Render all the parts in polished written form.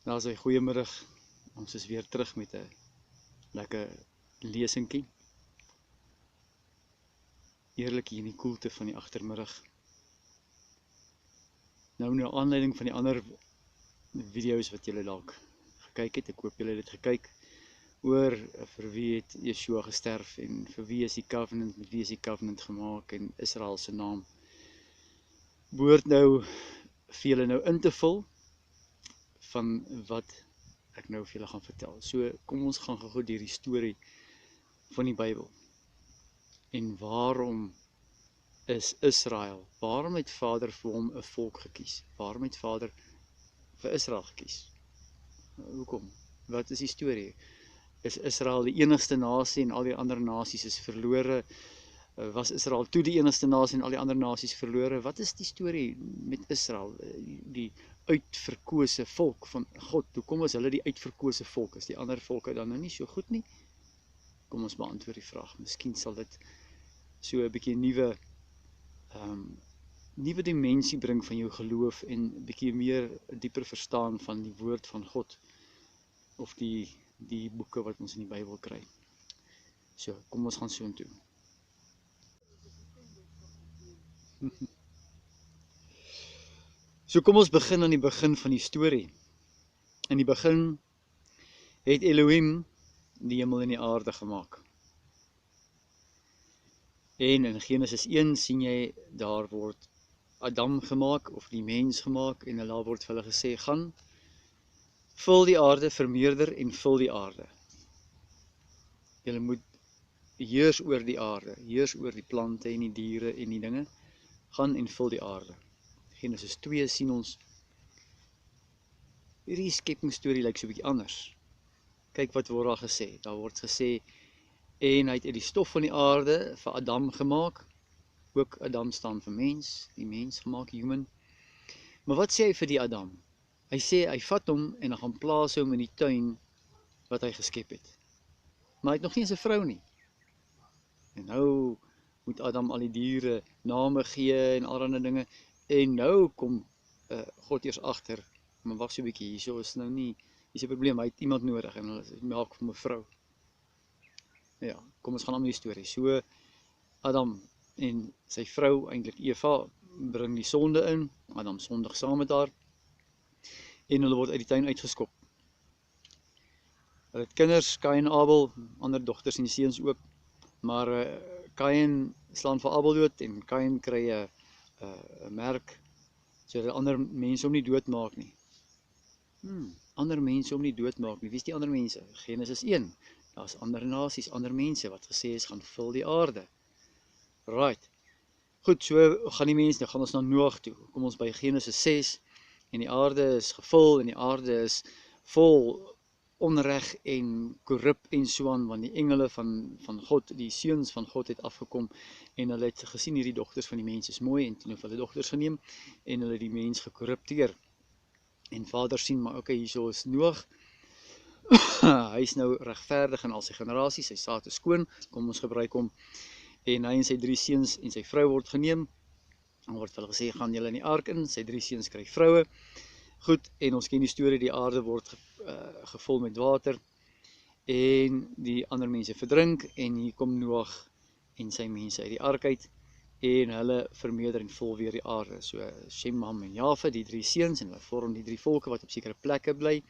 Daar is 'n goeiemiddag. Ons is weer terug met 'n lekker lesingkie. Eerlik hier in die koelte van die agtermiddag. Nou na aanleiding van die ander video's wat julle dalk gekyk het, ek hoop julle het dit gekyk, oor vir wie het Yeshua gesterf en vir wie is die covenant, met wie is die covenant gemaak en Israel se naam. Behoort nou vir julle nou in te vul van wat ek nou vir julle gaan vertel. So kom ons gaan gou deur die storie van die Bybel. En waarom is Israel, waarom het Vader vir hom 'n volk gekies? Waarom het Vader vir Israel gekies? Hoekom? Wat is die storie? Is Israel die enigste nasie en al die ander nasies is verlore? Was Israel toe die enigste nasie en al die ander nasies verlore? Wat is die storie met Israel, die uitverkose volk van God? Hoekom is hulle die uitverkose volk? Is die ander volke dan nou nie so goed nie? Kom ons beantwoord die vraag. Miskien sal dit so 'n bietjie nuwe dimensie bring van jou geloof en 'n bietjie meer dieper verstaan van die woord van God of die boeke wat ons in die Bybel kry. So, kom ons gaan soontoe. So kom ons begin aan die begin van die storie. In die begin het Elohim die hemel en die aarde gemaak. En in Genesis 1 sien jy, daar word Adam gemaak, of die mens gemaak, en daar word vir hulle gesê, gaan, vul die aarde, vermeerder en vul die aarde. Julle moet heers oor die aarde, heers oor die plante en die diere en die dinge, gaan en vul die aarde. Genesis 2 sien ons, hierdie skeppingsstorie lyk so 'n bietjie anders. Kyk wat word daar gesê. Daar word gesê, en hy het uit die stof van die aarde vir Adam gemaak. Ook Adam staan vir mens, die mens gemaak, human. Maar wat sê hy vir die Adam? Hy sê, hy vat hom en hy gaan plaas hom in die tuin wat hy geskep het. Maar hy het nog nie eens 'n vrou nie. En nou moet Adam al die diere name gee en allerlei dinge. En nou kom God eers agter, maar wag so 'n bietjie, hierso is nou nie, hier's 'n probleem, hy het iemand nodig en hulle maak vir 'n vrou. Ja, kom ons gaan aan met die storie. So Adam en sy vrou, eintlik Eva, bring die sonde in. Adam sondig saam met haar. En hulle word uit die tuin uitgeskop. Hulle het kinders, Kain en Abel, ander dogters en seuns ook. Maar Kain slaan vir Abel dood en Kain kry 'n merk, sodat ander mense hom nie doodmaak nie. Ander mense hom nie doodmaak nie. Wie is die ander mense? Genesis 1. Daar's ander nasies, ander mense wat gesê is, gaan vul die aarde. Right. Goed, so gaan die mense, nou gaan ons na Noag toe. Kom ons by Genesis 6, en die aarde is gevul, en die aarde is vol onreg en korrup en so aan, want die engele van God, die seuns van God het afgekom, en hulle het gesien hierdie dogters van die mens is mooi, en toe het hulle dogters geneem, en hulle die mens gekorrupteer. En Vader sien, maar okay, hierso is Noag, hy is nou regverdig in al sy generasies, sy saad is skoon, kom ons gebruik hom, en hy en sy 3 seuns en sy vrou word geneem, en word hulle gesê, gaan julle in die ark in, sy 3 seuns kry vroue. Goed, en ons ken die storie, die aarde word gevul met water, en die ander mense verdrink, en hier kom Noag en sy mense uit die ark uit, en hulle vermeerder en vul weer die aarde. So Shem, Ham en Jafet, die 3 seuns, en hulle vorm die 3 volke wat op sekere plekke bly.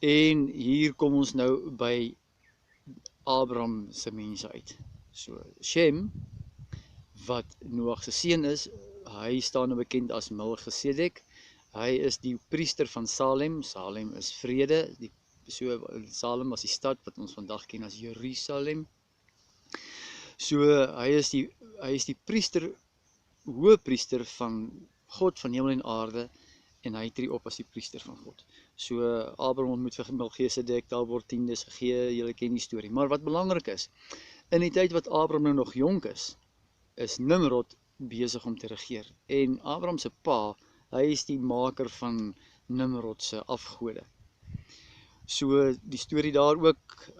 En hier kom ons nou by Abraham se mense uit. So Shem, wat Noag se seun is, hy staan nou bekend as Melchisedek. Hy is die priester van Salem. Salem is vrede. Salem was die stad wat ons vandag ken as Jerusalem. So hy is die priester, hoëpriester van God van hemel en aarde, en hy tree op as die priester van God. So Abraham ontmoet vir Melchisedek, daar word tiendes gegee, julle ken die storie. Maar wat belangrik is, in die tyd wat Abraham nou nog jonk is Nimrod besig om te regeer. En Abraham se pa, hy is die maker van Nimrod se afgode. So die storie daar ook,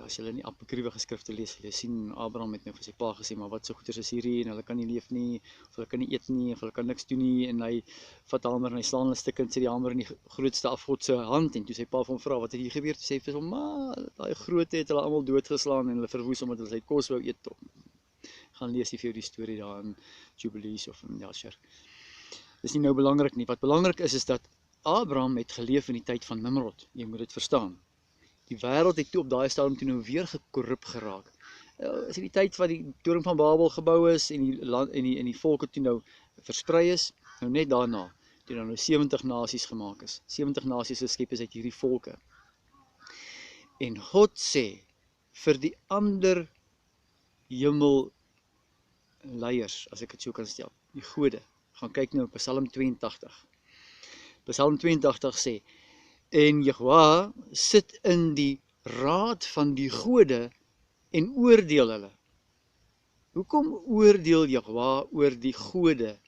as jy in die apokryfe geskrifte lees, jy sien Abraham het nou vir sy pa gesê, maar wat so goeders is hierdie, en hulle kan nie leef nie, of hulle kan nie eet nie, of hulle kan niks doen nie, en hy vat die hamer en hy slaan hulle stukke en sit die hamer in die grootste afgod se hand, en toe sy pa van vra, wat het hier gebeur, toe sê hy vir hom, maar daai groote het hulle almal doodgeslaan, en hulle verwoes, omdat hulle sy kos wou eet, gaan lees die vir jou die storie daar in Jubilees of in Jasher. Dis nie nou belangrik nie, wat belangrik is dat Abraham het geleef in die tyd van Nimrod, jy moet dit verstaan. Die wêreld het toe op daai stadium toe nou weer gekorrup geraak. Is die tyd wat die toring van Babel gebou is en die land en die volke toe nou versprei is, nou net daarna, toe nou 70 nasies gemaak is. 70 nasies geskep is uit hierdie volke. En God sê vir die ander hemelleiers, as ek dit so kan stel, die gode, gaan kyk nou op Psalm 82. Psalm 82 sê, en Jehova sit in die raad van die gode en oordeel hulle. Hoekom oordeel Jehova oor die gode?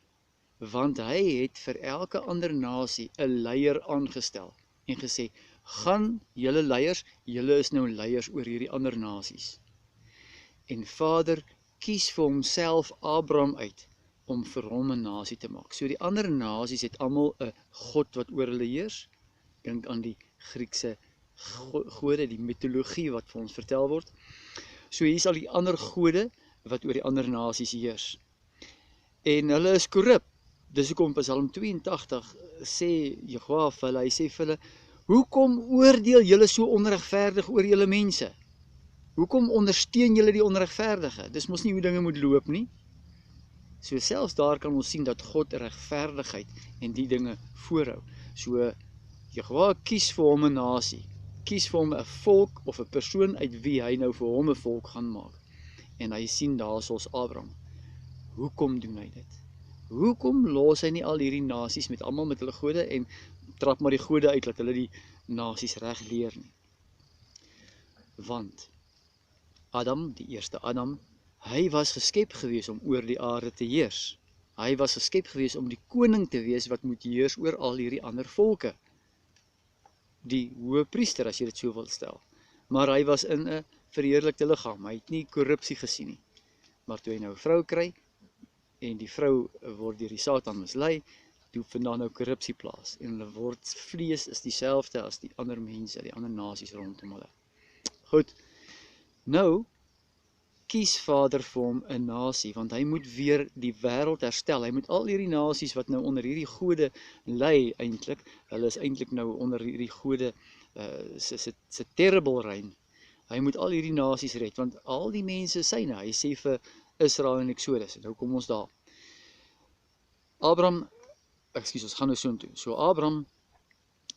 Want hy het vir elke ander nasie 'n leier aangestel en gesê, gaan julle leiers, julle is nou leiers oor hierdie ander nasies. En Vader kies vir homself Abraham uit om vir hom 'n nasie te maak. So die ander nasies het almal 'n God wat oor hulle heers. Dink aan die Griekse gode, die mitologie wat vir ons vertel word. So hier is al die ander gode wat oor die ander nasies heers. En hulle is korrup. Dis hoekom Psalm 82 sê Jehova vir hulle, hy sê vir hulle, hoekom oordeel julle so onregverdig oor julle mense? Hoekom ondersteun julle die onregverdige? Dis mos nie hoe dinge moet loop nie. So selfs daar kan ons sien dat God regverdigheid en die dinge voorhou. So Jehova kies vir hom 'n nasie, kies vir hom 'n volk of 'n persoon uit wie hy nou vir hom 'n volk gaan maak. En hy sien daar soos Abraham. Hoekom doen hy dit? Hoekom los hy nie al hierdie nasies met almal met hulle gode en trap maar die gode uit dat hulle die nasies reg leer nie? Want Adam, die eerste Adam, hy was geskep gewees om oor die aarde te heers. Hy was geskep gewees om die koning te wees wat moet heers oor al hierdie ander volke. Die hoë priester, as jy dit so wil stel. Maar hy was in 'n verheerlikte liggaam. Hy het nie korrupsie gesien nie. Maar toe hy nou 'n vrou kry en die vrou word deur die Satan mislei, toe vind daar nou korrupsie plaas en hulle word vlees is dieselfde as die ander mense, die ander nasies rondom hulle. Goed. Nou kies Vader vir hom 'n nasie, want hy moet weer die wêreld herstel. Hy moet al hierdie nasies wat nou onder hierdie gode lê eintlik, hulle is eintlik nou onder hierdie gode se terrible reign. Hy moet al hierdie nasies red, want al die mense syne, hy sê vir Israel in Exodus, en nou kom ons daar. Abraham, ons gaan nou so intoe. So Abraham,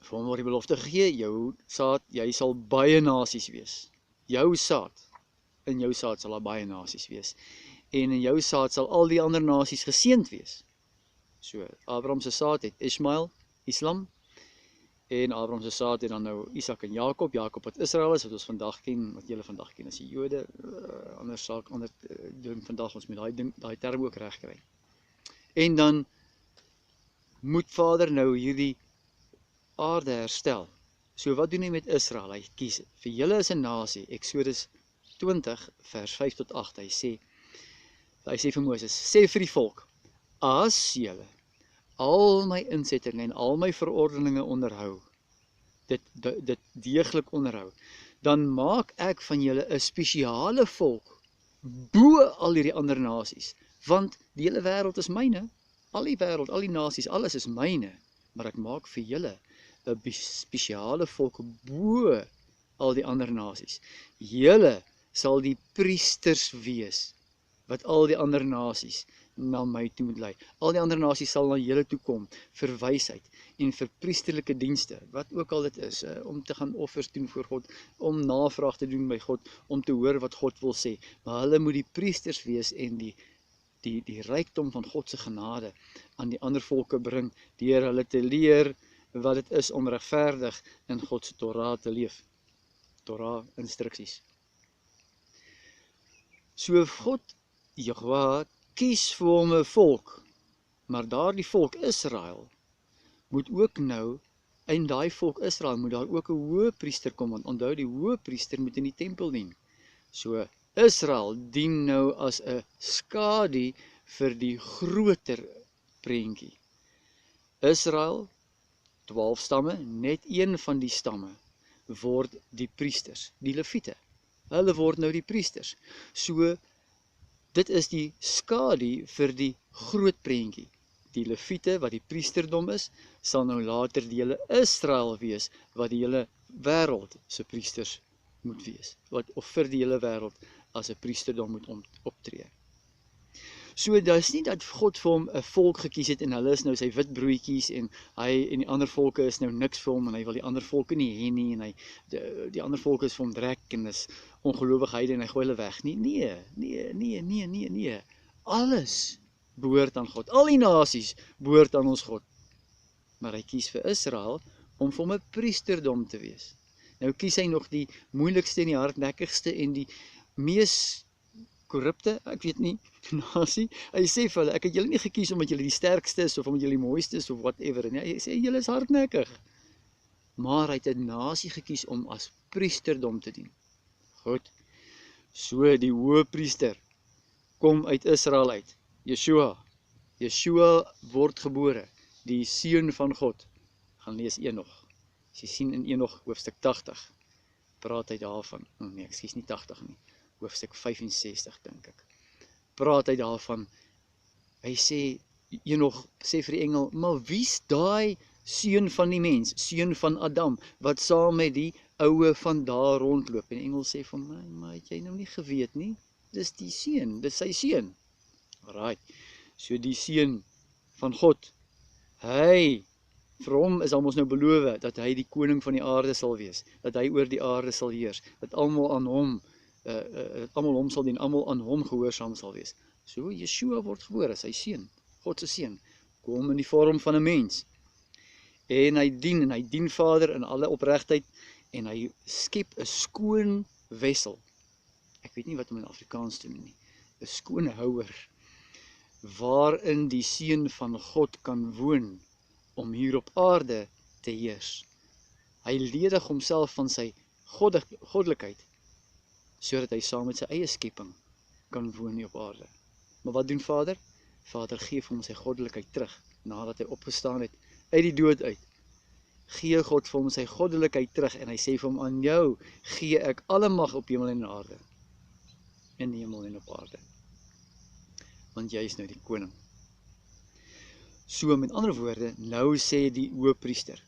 vir hom word die belofte gegee, jou saad, jy sal baie nasies wees. Jou saad, in jou saad sal daar baie nasies wees. En in jou saad sal al die ander nasies geseënd wees. So, Abraham se saad het Ismael, Islam, en Abraham se saad het dan nou Isak en Jakob. Jakob wat Israel is, wat ons vandag ken, wat julle vandag ken as die Jode, anders doen vandag ons met daai term ook reg kry. En dan moet Vader nou hierdie aarde herstel. So wat doen hy met Israel? Hy kies, vir julle is 'n nasie, Exodus 20 vers 5 tot 8, hy sê vir Moses, sê vir die volk, as julle al my insettinge en al my verordeninge onderhou, dit deeglik onderhou, dan maak ek van julle 'n spesiale volk, bo al hierdie ander nasies, want die hele wêreld is myne, al die wêreld, al die nasies, alles is myne, maar ek maak vir julle 'n spesiale volk bo al die ander nasies. Julle sal die priesters wees, wat al die ander nasies na my toe moet lei. Al die ander nasies sal na julle toe kom, vir wysheid en vir priesterlike dienste, wat ook al dit is, om te gaan offers doen voor God, om navraag te doen by God, om te hoor wat God wil sê. Maar hulle moet die priesters wees en die rykdom van God se genade aan die ander volke bring, deur hulle te leer wat dit is om regverdig in God se Torah te leef. Torah instruksies. So God, Jehova, kies vir hom 'n volk, maar daardie volk Israel moet ook nou in daai volk Israel moet daar ook 'n hoëpriester kom, want onthou die hoëpriester moet in die tempel dien. So Israel dien nou as 'n skadu vir die groter prentjie. Israel, 12 stamme, net een van die stamme word die priesters, die Lewiete. Hulle word nou die priesters. So dit is die skadu vir die groot prentjie. Die Lewiete wat die priesterdom is, sal nou later die hele Israel wees wat die hele wêreld se priesters moet wees, of vir die hele wêreld as 'n priesterdom moet optree. So dis nie dat God vir hom 'n volk gekies het en hulle is nou sy wit broodjies en die ander volke is nou niks vir hom en hy wil die ander volke nie hê nie en die ander volke is vir hom drek en is ongelowigheid en hy gooi hulle weg nie. Nee. Alles behoort aan God. Al die nasies behoort aan ons God. Maar hy kies vir Israel om vir hom 'n priesterdom te wees. Nou kies hy nog die moeilikste en die hardnekkigste en die mees korrupte, ek weet nie, nasie. Hy sê vir hulle, ek het julle nie gekies omdat julle die sterkste is of omdat julle die mooiste is of whatever nie. Hy sê julle is hardnekkig. Maar hy het 'n nasie gekies om as priesterdom te dien. Goed. So die hoëpriester kom uit Israel uit. Yeshua word gebore, die seun van God. Gaan lees Enoch. As jy sien in Enoch hoofstuk 80, praat hy daarvan, nee, ekskuus nie 80 nie, hoofstuk 65 dink ek. Praat hy daarvan, hy sê, Enoch sê vir die engel, maar wie's daai seun van die mens, seun van Adam, wat saam met die oue van daar rondloop? En die engel sê vir my, maar het jy nou nie geweet nie? Dis die seun, dis sy seun. Right, so die seun van God, vir hom is almos nou beloof dat hy die koning van die aarde sal wees, dat hy oor die aarde sal heers, dat almal aan hom, almal hom sal dien, almal aan hom gehoorsaam sal wees. So Yeshua word gebore, sy seun, God se seun, kom in die vorm van 'n mens. En hy dien Vader in alle opregtheid en hy skep 'n skoon wessel. Ek weet nie wat om in Afrikaans te noem nie. 'n Skoon houer waarin die seun van God kan woon om hier op aarde te heers. Hy ledig homself van sy goddelikheid sodat hy saam met sy eie skepping kan woon hier op aarde. Maar wat doen Vader? Vader gee vir hom sy goddelikheid terug nadat hy opgestaan het uit die dood uit. Gee God vir hom sy goddelikheid terug en hy sê vir hom, aan jou gee ek alle mag op hemel en aarde. In die hemel en op aarde. Want jy is nou die koning. So met ander woorde, nou sê die hoëpriester,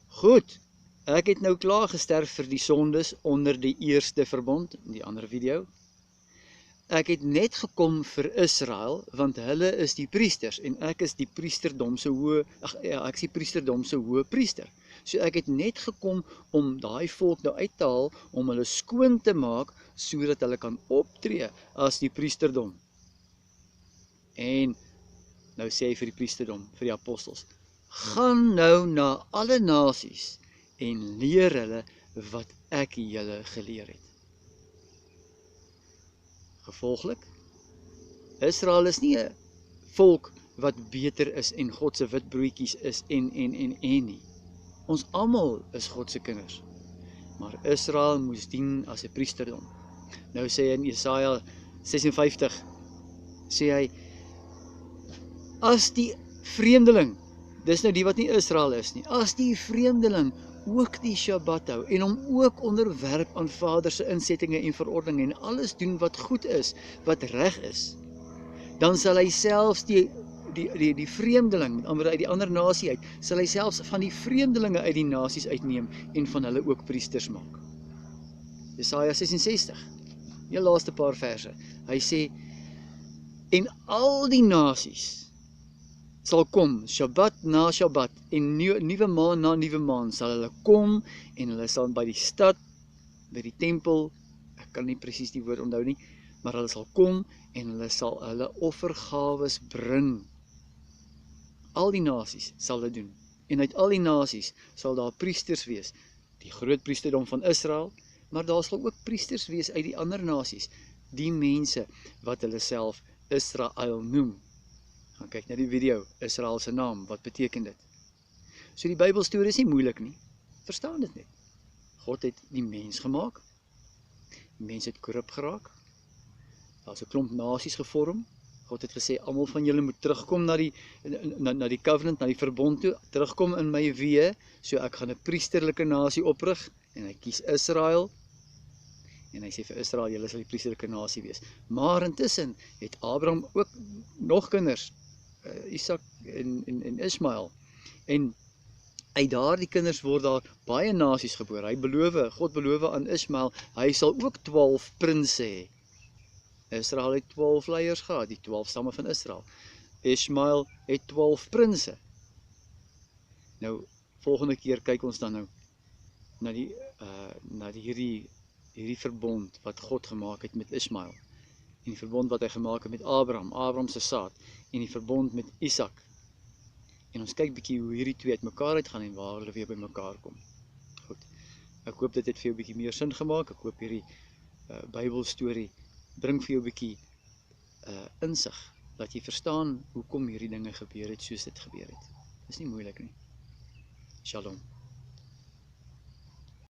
goed, ek het nou klaar gesterf vir die sondes onder die eerste verbond, die ander video. Ek het net gekom vir Israel, want hulle is die priesters en ek is die priesterdomse hoëpriester. So ek het net gekom om daai volk nou uit te haal, om hulle skoon te maak, sodat hulle kan optree as die priesterdom. En nou sê hy vir die priesterdom, vir die apostels, gaan nou na alle nasies en leer hulle wat ek julle geleer het. Gevolglik, Israel is nie 'n volk wat beter is en God se wit broodjies is en nie. Ons almal is God se kinders. Maar Israel moes dien as 'n priesterdom. Nou sê hy in Jesaja 56, sê hy, as die vreemdeling, dis nou die wat nie Israel is nie, as die vreemdeling ook die Shabbat hou en hom ook onderwerp aan Vader se insettinge en verordeninge en alles doen wat goed is, wat reg is, dan sal hy selfs die vreemdeling, met ander uit die ander nasie uit, sal hy selfs van die vreemdelinge uit die nasies uitneem en van hulle ook priesters maak. Jesaja 66, die laaste paar verse, hy sê, en al die nasies sal kom, Shabbat na Shabbat, en nuwe maan na nuwe maan, sal hulle kom, en hulle sal by die stad, by die tempel, ek kan nie presies die woord onthou nie, maar hulle sal kom, en hulle sal hulle offergawes bring. Al die nasies sal dit doen, en uit al die nasies sal daar priesters wees, die groot priesterdom van Israel, maar daar sal ook priesters wees uit die ander nasies, die mense wat hulle self Israel noem. Gaan kyk na die video, Israel se naam, wat beteken dit? So die Bybelstorie is nie moeilik nie. Verstaan dit net. God het die mens gemaak. Die mens het korrup geraak. Daar's 'n klomp nasies gevorm. God het gesê, almal van julle moet terugkom na die covenant, na die verbond toe, terugkom in my weë, so ek gaan 'n priesterlike nasie oprig, en hy kies Israel, en hy sê vir Israel, julle sal die priesterlike nasie wees. Maar intussen het Abraham ook nog kinders, Isak en Ismael, en uit daardie kinders word daar baie nasies gebore. God beloof aan Ismael, hy sal ook 12 prinse hê. Israel het 12 leiers gehad, die 12 stamme van Israel. Ismael het 12 prinse. Nou, volgende keer kyk ons dan nou na hierdie verbond wat God gemaak het met Ismael, en die verbond wat hy gemaak het met Abraham se saad, en die verbond met Isak. En ons kyk bietjie hoe hierdie twee uitmekaar uitgaan en waar hulle weer by mekaar kom. Goed. Ek hoop dit het vir jou bietjie meer sin gemaak. Ek hoop hierdie Bybelstorie bring vir jou bietjie insig, dat jy verstaan hoekom hierdie dinge gebeur het soos dit gebeur het. Dis nie moeilik nie. Shalom.